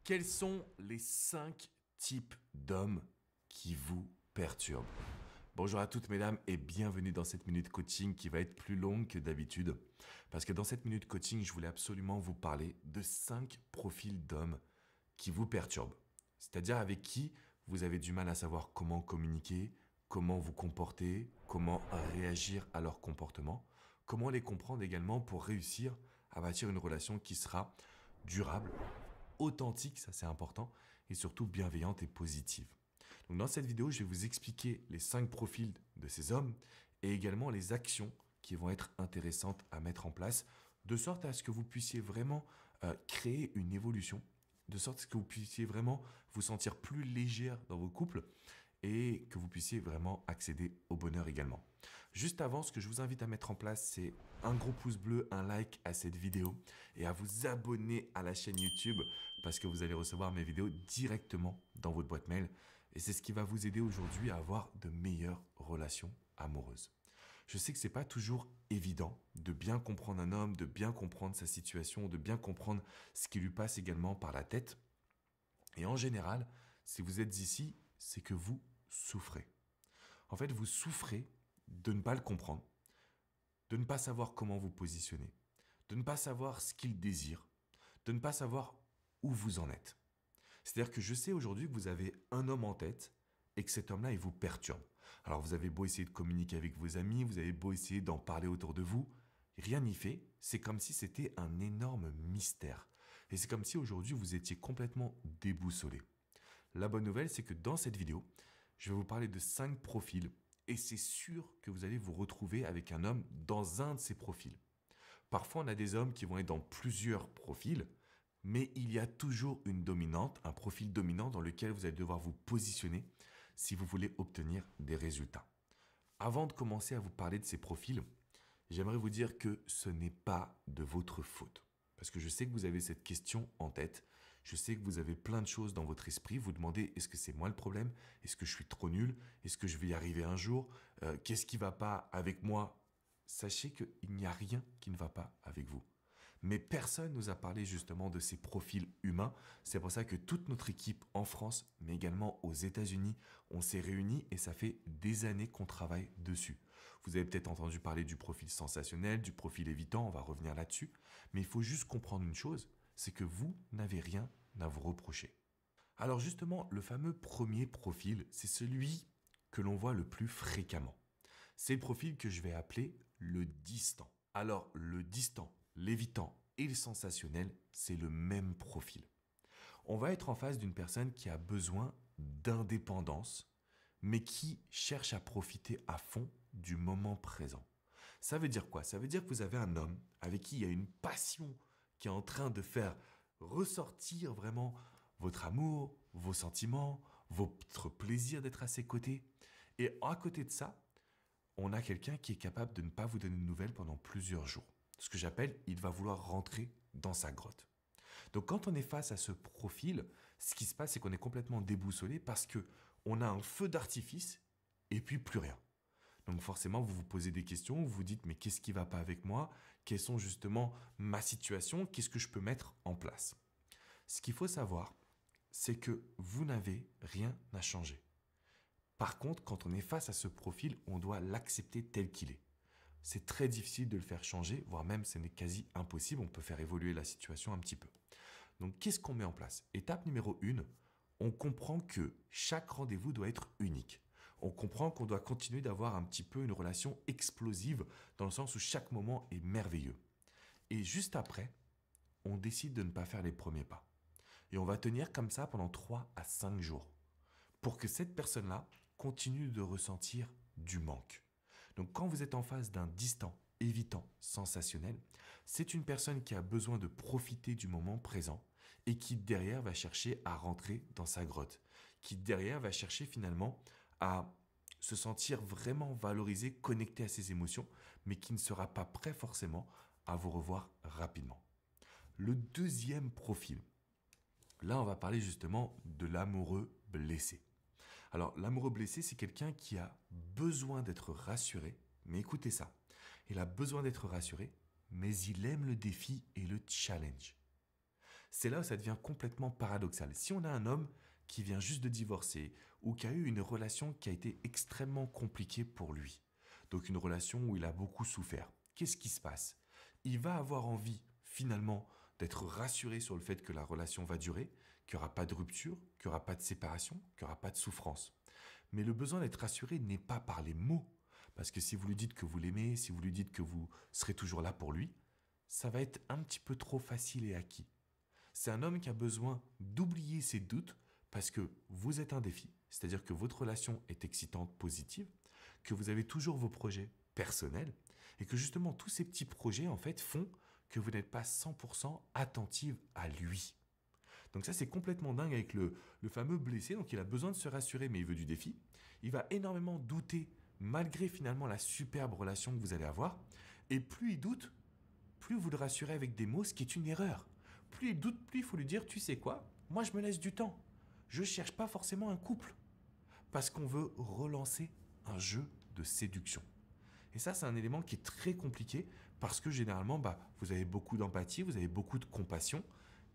Quels sont les 5 types d'hommes qui vous perturbent? Bonjour à toutes mesdames et bienvenue dans cette minute coaching qui va être plus longue que d'habitude. Parce que dans cette minute coaching, je voulais absolument vous parler de 5 profils d'hommes qui vous perturbent. C'est-à-dire avec qui vous avez du mal à savoir comment communiquer, comment vous comporter, comment réagir à leur comportement, comment les comprendre également pour réussir à bâtir une relation qui sera durable, authentique, ça c'est important, et surtout bienveillante et positive. Donc dans cette vidéo, je vais vous expliquer les 5 profils de ces hommes et également les actions qui vont être intéressantes à mettre en place, de sorte à ce que vous puissiez vraiment créer une évolution, de sorte à ce que vous puissiez vraiment vous sentir plus légère dans vos couples et que vous puissiez vraiment accéder au bonheur également. Juste avant, ce que je vous invite à mettre en place, c'est un gros pouce bleu, un like à cette vidéo et à vous abonner à la chaîne YouTube parce que vous allez recevoir mes vidéos directement dans votre boîte mail et c'est ce qui va vous aider aujourd'hui à avoir de meilleures relations amoureuses. Je sais que c'est pas toujours évident de bien comprendre un homme, de bien comprendre sa situation, de bien comprendre ce qui lui passe également par la tête. Et en général, si vous êtes ici, c'est que vous souffrez. En fait, vous souffrez de ne pas le comprendre, de ne pas savoir comment vous positionner, de ne pas savoir ce qu'il désire, de ne pas savoir où vous en êtes. C'est-à-dire que je sais aujourd'hui que vous avez un homme en tête et que cet homme-là, il vous perturbe. Alors vous avez beau essayer de communiquer avec vos amis, vous avez beau essayer d'en parler autour de vous, rien n'y fait. C'est comme si c'était un énorme mystère. Et c'est comme si aujourd'hui vous étiez complètement déboussolé. La bonne nouvelle, c'est que dans cette vidéo, je vais vous parler de 5 profils et c'est sûr que vous allez vous retrouver avec un homme dans un de ces profils. Parfois, on a des hommes qui vont être dans plusieurs profils, mais il y a toujours une dominante, un profil dominant dans lequel vous allez devoir vous positionner si vous voulez obtenir des résultats. Avant de commencer à vous parler de ces profils, j'aimerais vous dire que ce n'est pas de votre faute. Parce que je sais que vous avez cette question en tête. Je sais que vous avez plein de choses dans votre esprit. Vous demandez, est-ce que c'est moi le problème? Est-ce que je suis trop nul? Est-ce que je vais y arriver un jour? Qu'est-ce qui ne va pas avec moi? Sachez qu'il n'y a rien qui ne va pas avec vous. Mais personne nous a parlé justement de ces profils humains. C'est pour ça que toute notre équipe en France, mais également aux États-Unis, on s'est réunis et ça fait des années qu'on travaille dessus. Vous avez peut-être entendu parler du profil sensationnel, du profil évitant, on va revenir là-dessus. Mais il faut juste comprendre une chose, c'est que vous n'avez rien à vous reprocher. Alors justement, le fameux premier profil, c'est celui que l'on voit le plus fréquemment. C'est le profil que je vais appeler le distant. Alors le distant, l'évitant et le sensationnel, c'est le même profil. On va être en face d'une personne qui a besoin d'indépendance, mais qui cherche à profiter à fond du moment présent. Ça veut dire quoi? Ça veut dire que vous avez un homme avec qui il y a une passion qui est en train de faire ressortir vraiment votre amour, vos sentiments, votre plaisir d'être à ses côtés. Et à côté de ça, on a quelqu'un qui est capable de ne pas vous donner de nouvelles pendant plusieurs jours. Ce que j'appelle, il va vouloir rentrer dans sa grotte. Donc quand on est face à ce profil, ce qui se passe, c'est qu'on est complètement déboussolé parce que on a un feu d'artifice et puis plus rien. Donc forcément, vous vous posez des questions, vous vous dites mais qu'est-ce qui va pas avec moi? Quelles sont justement ma situation? Qu'est-ce que je peux mettre en place? Ce qu'il faut savoir, c'est que vous n'avez rien à changer. Par contre, quand on est face à ce profil, on doit l'accepter tel qu'il est. C'est très difficile de le faire changer, voire même ce n'est quasi impossible, on peut faire évoluer la situation un petit peu. Donc qu'est-ce qu'on met en place? Étape numéro 1, on comprend que chaque rendez-vous doit être unique. On comprend qu'on doit continuer d'avoir un petit peu une relation explosive dans le sens où chaque moment est merveilleux. Et juste après, on décide de ne pas faire les premiers pas. Et on va tenir comme ça pendant 3 à 5 jours pour que cette personne-là continue de ressentir du manque. Donc quand vous êtes en face d'un distant, évitant, sensationnel, c'est une personne qui a besoin de profiter du moment présent et qui derrière va chercher à rentrer dans sa grotte, qui derrière va chercher finalement à se sentir vraiment valorisé, connecté à ses émotions, mais qui ne sera pas prêt forcément à vous revoir rapidement. Le deuxième profil, là on va parler justement de l'amoureux blessé. Alors, l'amoureux blessé, c'est quelqu'un qui a besoin d'être rassuré, mais écoutez ça, il a besoin d'être rassuré, mais il aime le défi et le challenge. C'est là où ça devient complètement paradoxal. Si on a un homme qui vient juste de divorcer ou qui a eu une relation qui a été extrêmement compliquée pour lui, donc une relation où il a beaucoup souffert, qu'est-ce qui se passe? Il va avoir envie finalement d'être rassuré sur le fait que la relation va durer, qu'il n'y aura pas de rupture, qu'il n'y aura pas de séparation, qu'il n'y aura pas de souffrance. Mais le besoin d'être rassuré n'est pas par les mots, parce que si vous lui dites que vous l'aimez, si vous lui dites que vous serez toujours là pour lui, ça va être un petit peu trop facile et acquis. C'est un homme qui a besoin d'oublier ses doutes parce que vous êtes un défi, c'est-à-dire que votre relation est excitante, positive, que vous avez toujours vos projets personnels et que justement tous ces petits projets en fait font que vous n'êtes pas 100% attentive à lui. Donc ça c'est complètement dingue avec le fameux blessé, donc il a besoin de se rassurer mais il veut du défi. Il va énormément douter malgré finalement la superbe relation que vous allez avoir et plus il doute, plus vous le rassurez avec des mots, ce qui est une erreur. Plus il doute, plus il faut lui dire, tu sais quoi, moi je me laisse du temps. Je ne cherche pas forcément un couple. Parce qu'on veut relancer un jeu de séduction. Et ça, c'est un élément qui est très compliqué parce que généralement, vous avez beaucoup d'empathie, vous avez beaucoup de compassion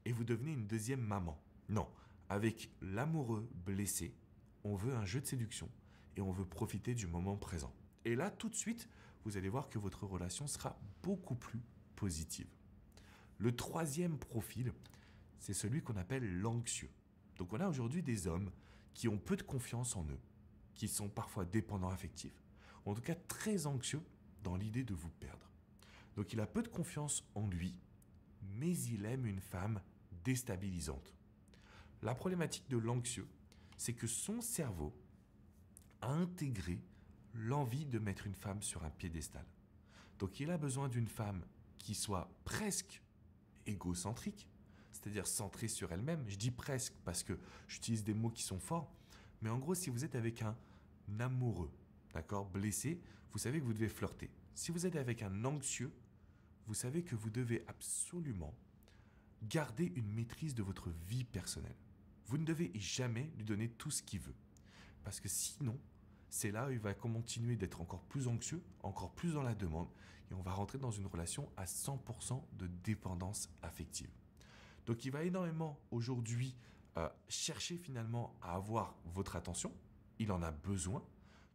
et vous devenez une deuxième maman. Non, avec l'amoureux blessé, on veut un jeu de séduction et on veut profiter du moment présent. Et là, tout de suite, vous allez voir que votre relation sera beaucoup plus positive. Le troisième profil, c'est celui qu'on appelle l'anxieux. Donc on a aujourd'hui des hommes qui ont peu de confiance en eux, qui sont parfois dépendants affectifs, ou en tout cas très anxieux dans l'idée de vous perdre. Donc il a peu de confiance en lui, mais il aime une femme déstabilisante. La problématique de l'anxieux, c'est que son cerveau a intégré l'envie de mettre une femme sur un piédestal. Donc il a besoin d'une femme qui soit presque égocentrique, c'est-à-dire centrée sur elle-même. Je dis presque parce que j'utilise des mots qui sont forts, mais en gros, si vous êtes avec un amoureux, d'accord, blessé, vous savez que vous devez flirter. Si vous êtes avec un anxieux, vous savez que vous devez absolument garder une maîtrise de votre vie personnelle. Vous ne devez jamais lui donner tout ce qu'il veut, parce que sinon, c'est là où il va continuer d'être encore plus anxieux, encore plus dans la demande, et on va rentrer dans une relation à 100% de dépendance affective. Donc il va énormément aujourd'hui chercher finalement à avoir votre attention, il en a besoin.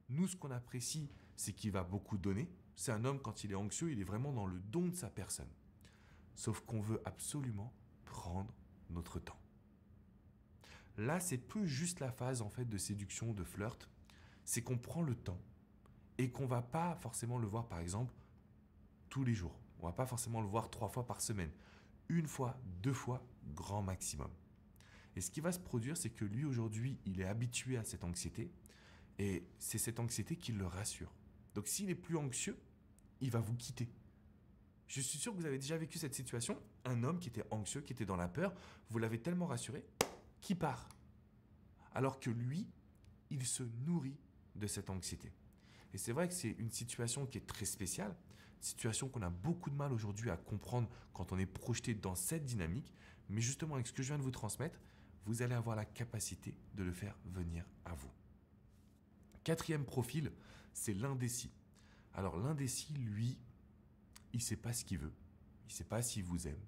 Nous, ce qu'on apprécie, c'est qu'il va beaucoup donner. C'est un homme, quand il est anxieux, il est vraiment dans le don de sa personne. Sauf qu'on veut absolument prendre notre temps. Là, c'est plus juste la phase en fait de séduction, de flirt, c'est qu'on prend le temps et qu'on va pas forcément le voir par exemple tous les jours. On va pas forcément le voir 3 fois par semaine. Une fois, 2 fois, grand maximum. Et ce qui va se produire, c'est que lui aujourd'hui, il est habitué à cette anxiété et c'est cette anxiété qui le rassure. Donc s'il est plus anxieux, il va vous quitter. Je suis sûr que vous avez déjà vécu cette situation. Un homme qui était anxieux, qui était dans la peur, vous l'avez tellement rassuré qu'il part. Alors que lui, il se nourrit de cette anxiété. Et c'est vrai que c'est une situation qui est très spéciale, une situation qu'on a beaucoup de mal aujourd'hui à comprendre quand on est projeté dans cette dynamique, mais justement avec ce que je viens de vous transmettre, vous allez avoir la capacité de le faire venir à vous. Quatrième profil, c'est l'indécis. Alors l'indécis, lui, il ne sait pas ce qu'il veut, il ne sait pas s'il vous aime,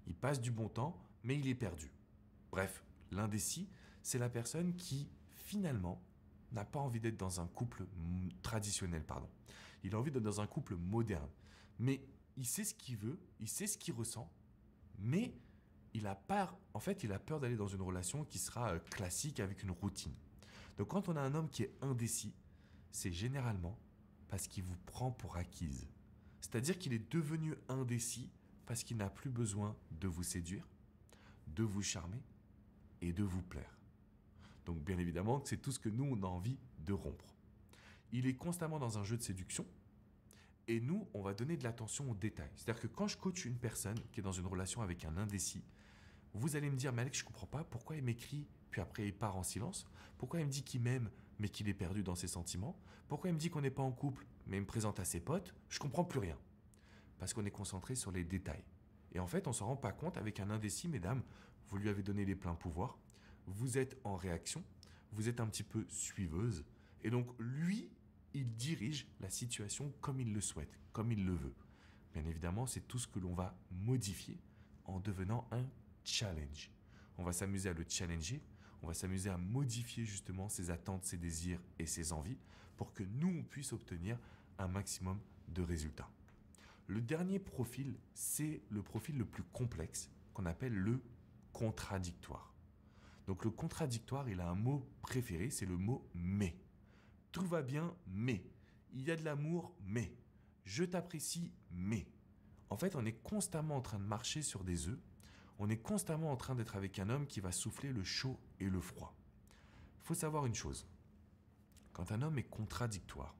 il passe du bon temps, mais il est perdu. Bref, l'indécis, c'est la personne qui, finalement, n'a pas envie d'être dans un couple traditionnel, Il a envie d'être dans un couple moderne. Mais il sait ce qu'il veut, il sait ce qu'il ressent, mais il a peur, il a peur d'aller dans une relation qui sera classique avec une routine. Donc quand on a un homme qui est indécis, c'est généralement parce qu'il vous prend pour acquise. C'est-à-dire qu'il est devenu indécis parce qu'il n'a plus besoin de vous séduire, de vous charmer et de vous plaire. Donc bien évidemment, c'est tout ce que nous, on a envie de rompre. Il est constamment dans un jeu de séduction et nous, on va donner de l'attention aux détails. C'est-à-dire que quand je coach une personne qui est dans une relation avec un indécis, vous allez me dire, mais Alex, je ne comprends pas pourquoi il m'écrit, puis après il part en silence. Pourquoi il me dit qu'il m'aime, mais qu'il est perdu dans ses sentiments. Pourquoi il me dit qu'on n'est pas en couple, mais il me présente à ses potes. Je ne comprends plus rien. Parce qu'on est concentré sur les détails. Et en fait, on ne s'en rend pas compte avec un indécis, mesdames. Vous lui avez donné les pleins pouvoirs. Vous êtes en réaction. Vous êtes un petit peu suiveuse. Et donc, lui, il dirige la situation comme il le souhaite, comme il le veut. Bien évidemment, c'est tout ce que l'on va modifier en devenant un challenge. On va s'amuser à le challenger, on va s'amuser à modifier justement ses attentes, ses désirs et ses envies pour que nous, on puisse obtenir un maximum de résultats. Le dernier profil, c'est le profil le plus complexe qu'on appelle le contradictoire. Donc le contradictoire, il a un mot préféré, c'est le mot « mais ». Tout va bien, mais. Il y a de l'amour, mais. Je t'apprécie, mais. En fait, on est constamment en train de marcher sur des œufs. On est constamment en train d'être avec un homme qui va souffler le chaud et le froid. Il faut savoir une chose. Quand un homme est contradictoire,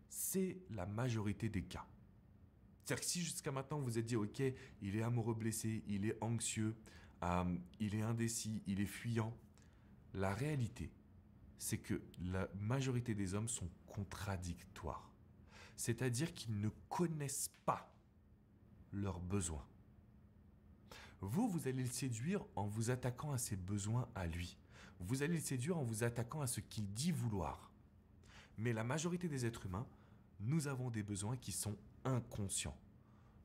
c'est la majorité des cas. C'est-à-dire que si jusqu'à maintenant vous vous êtes dit, ok, il est amoureux blessé, il est anxieux, il est indécis, il est fuyant, la réalité, c'est que la majorité des hommes sont contradictoires. C'est-à-dire qu'ils ne connaissent pas leurs besoins. Vous allez le séduire en vous attaquant à ses besoins à lui. Vous allez le séduire en vous attaquant à ce qu'il dit vouloir. Mais la majorité des êtres humains, nous avons des besoins qui sont inconscients.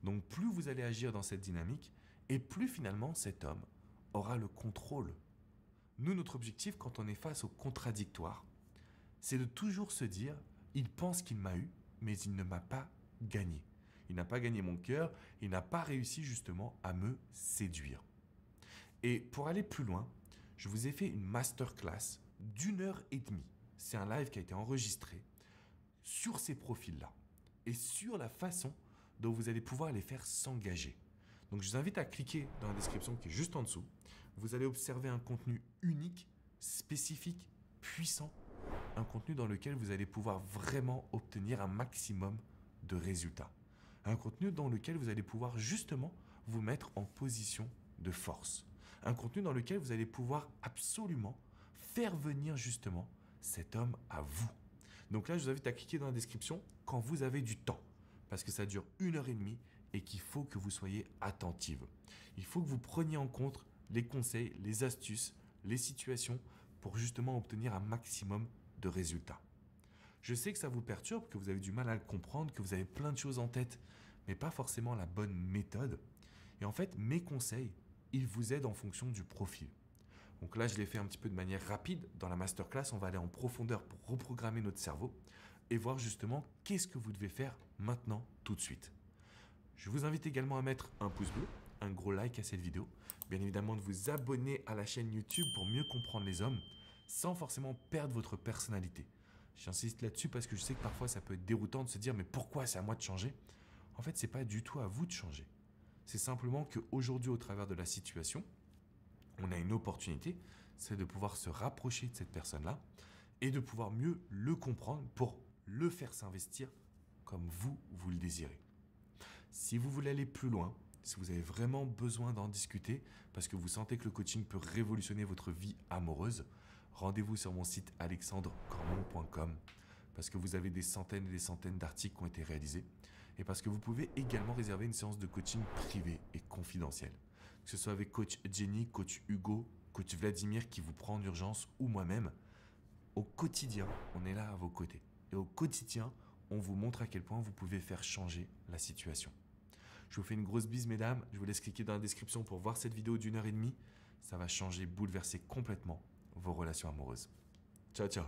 Donc plus vous allez agir dans cette dynamique, et plus finalement cet homme aura le contrôle. Nous, notre objectif quand on est face au contradictoire, c'est de toujours se dire, il pense qu'il m'a eu, mais il ne m'a pas gagné. Il n'a pas gagné mon cœur, il n'a pas réussi justement à me séduire. Et pour aller plus loin, je vous ai fait une masterclass d'1h30. C'est un live qui a été enregistré sur ces profils-là et sur la façon dont vous allez pouvoir les faire s'engager. Donc je vous invite à cliquer dans la description qui est juste en dessous. Vous allez observer un contenu unique, spécifique, puissant, un contenu dans lequel vous allez pouvoir vraiment obtenir un maximum de résultats. Un contenu dans lequel vous allez pouvoir justement vous mettre en position de force. Un contenu dans lequel vous allez pouvoir absolument faire venir justement cet homme à vous. Donc là, je vous invite à cliquer dans la description quand vous avez du temps, parce que ça dure 1h30 et qu'il faut que vous soyez attentive. Il faut que vous preniez en compte les conseils, les astuces, les situations pour justement obtenir un maximum de résultats. Je sais que ça vous perturbe, que vous avez du mal à le comprendre, que vous avez plein de choses en tête, mais pas forcément la bonne méthode. Et en fait, mes conseils, ils vous aident en fonction du profil. Donc là, je l'ai fait un petit peu de manière rapide. Dans la masterclass, on va aller en profondeur pour reprogrammer notre cerveau et voir justement qu'est-ce que vous devez faire maintenant, tout de suite. Je vous invite également à mettre un pouce bleu, un gros like à cette vidéo. Bien évidemment, de vous abonner à la chaîne YouTube pour mieux comprendre les hommes sans forcément perdre votre personnalité. J'insiste là-dessus parce que je sais que parfois ça peut être déroutant de se dire mais pourquoi c'est à moi de changer? En fait, ce n'est pas du tout à vous de changer. C'est simplement qu'aujourd'hui, au travers de la situation, on a une opportunité, c'est de pouvoir se rapprocher de cette personne-là et de pouvoir mieux le comprendre pour le faire s'investir comme vous le désirez. Si vous voulez aller plus loin, si vous avez vraiment besoin d'en discuter parce que vous sentez que le coaching peut révolutionner votre vie amoureuse, rendez-vous sur mon site alexandrecormon.com parce que vous avez des centaines et des centaines d'articles qui ont été réalisés et parce que vous pouvez également réserver une séance de coaching privée et confidentielle. Que ce soit avec coach Jenny, coach Hugo, coach Vladimir qui vous prend en urgence ou moi-même, au quotidien, on est là à vos côtés. Et au quotidien, on vous montre à quel point vous pouvez faire changer la situation. Je vous fais une grosse bise, mesdames. Je vous laisse cliquer dans la description pour voir cette vidéo d'1h30. Ça va changer, bouleverser complètement vos relations amoureuses. Ciao, ciao.